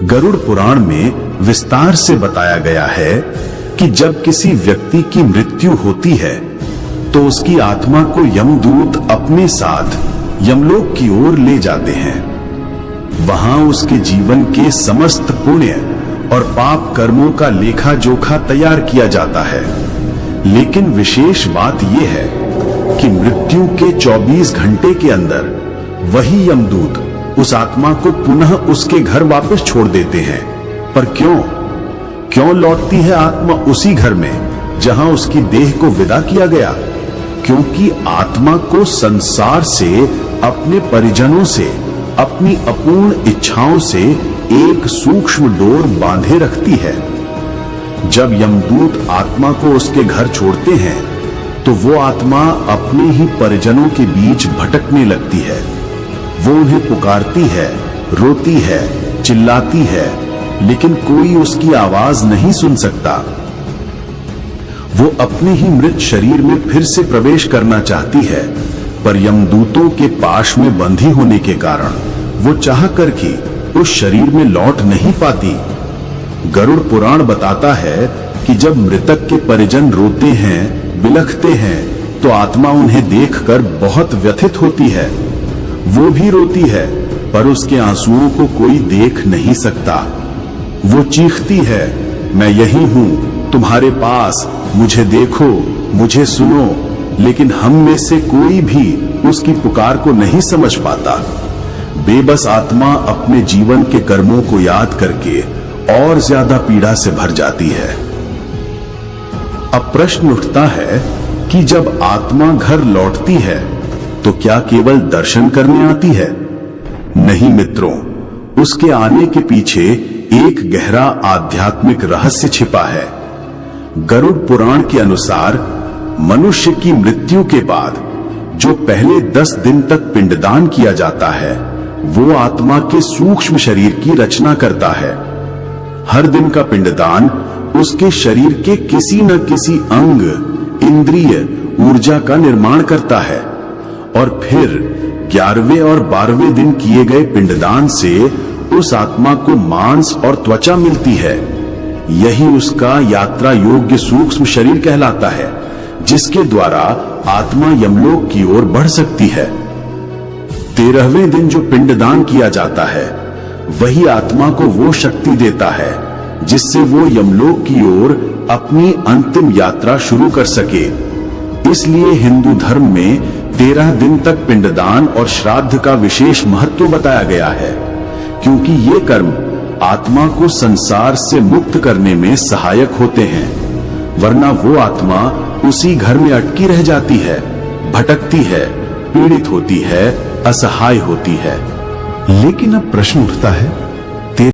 गरुड़ पुराण में विस्तार से बताया गया है कि जब किसी व्यक्ति की मृत्यु होती है तो उसकी आत्मा को यमदूत अपने साथ यमलोक की ओर ले जाते हैं। वहां उसके जीवन के समस्त पुण्य और पाप कर्मों का लेखा जोखा तैयार किया जाता है। लेकिन विशेष बात यह है कि मृत्यु के 24 घंटे के अंदर वही यमदूत उस आत्मा को पुनः उसके घर वापस छोड़ देते हैं। पर क्यों लौटती है आत्मा उसी घर में जहां उसकी देह को विदा किया गया? क्योंकि आत्मा को संसार से, अपने परिजनों से, अपनी अपूर्ण इच्छाओं से एक सूक्ष्म डोर बांधे रखती है। जब यमदूत आत्मा को उसके घर छोड़ते हैं तो वो आत्मा अपने ही परिजनों के बीच भटकने लगती है। वो उन्हें पुकारती है, रोती है, चिल्लाती है, लेकिन कोई उसकी आवाज नहीं सुन सकता। वो अपने ही मृत शरीर में फिर से प्रवेश करना चाहती है, पर यमदूतों के पाश में बंधी होने के कारण वो चाह कर भी उस शरीर में लौट नहीं पाती। गरुड़ पुराण बताता है कि जब मृतक के परिजन रोते हैं, बिलखते हैं, तो आत्मा उन्हें देखकर बहुत व्यथित होती है। वो भी रोती है, पर उसके आंसुओं को कोई देख नहीं सकता। वो चीखती है, मैं यही हूं, तुम्हारे पास, मुझे देखो, मुझे सुनो, लेकिन हम में से कोई भी उसकी पुकार को नहीं समझ पाता। बेबस आत्मा अपने जीवन के कर्मों को याद करके और ज्यादा पीड़ा से भर जाती है। अब प्रश्न उठता है कि जब आत्मा घर लौटती है तो क्या केवल दर्शन करने आती है? नहीं मित्रों, उसके आने के पीछे एक गहरा आध्यात्मिक रहस्य छिपा है। गरुड़ पुराण के अनुसार मनुष्य की मृत्यु के बाद जो पहले 10 दिन तक पिंडदान किया जाता है, वो आत्मा के सूक्ष्म शरीर की रचना करता है। हर दिन का पिंडदान उसके शरीर के किसी न किसी अंग, इंद्रिय, ऊर्जा का निर्माण करता है और फिर 11वें और 12वें दिन किए गए पिंडदान से उस आत्मा को मांस और त्वचा मिलती है। यही उसका यात्रा योग्य सूक्ष्म शरीर कहलाता है, जिसके द्वारा आत्मा यमलोक की ओर बढ़ सकती है। 13वें दिन जो पिंडदान किया जाता है, वही आत्मा को वो शक्ति देता है जिससे वो यमलोक की ओर अपनी अंतिम यात्रा शुरू कर सके। इसलिए हिंदू धर्म में 13 दिन तक पिंडदान और श्राद्ध का विशेष महत्व बताया गया है, क्योंकि ये कर्म आत्मा को संसार से मुक्त करने में सहायक होते हैं। वरना वो आत्मा उसी घर में अटकी रह जाती है, भटकती है, पीड़ित होती है, असहाय होती है। लेकिन अब प्रश्न उठता है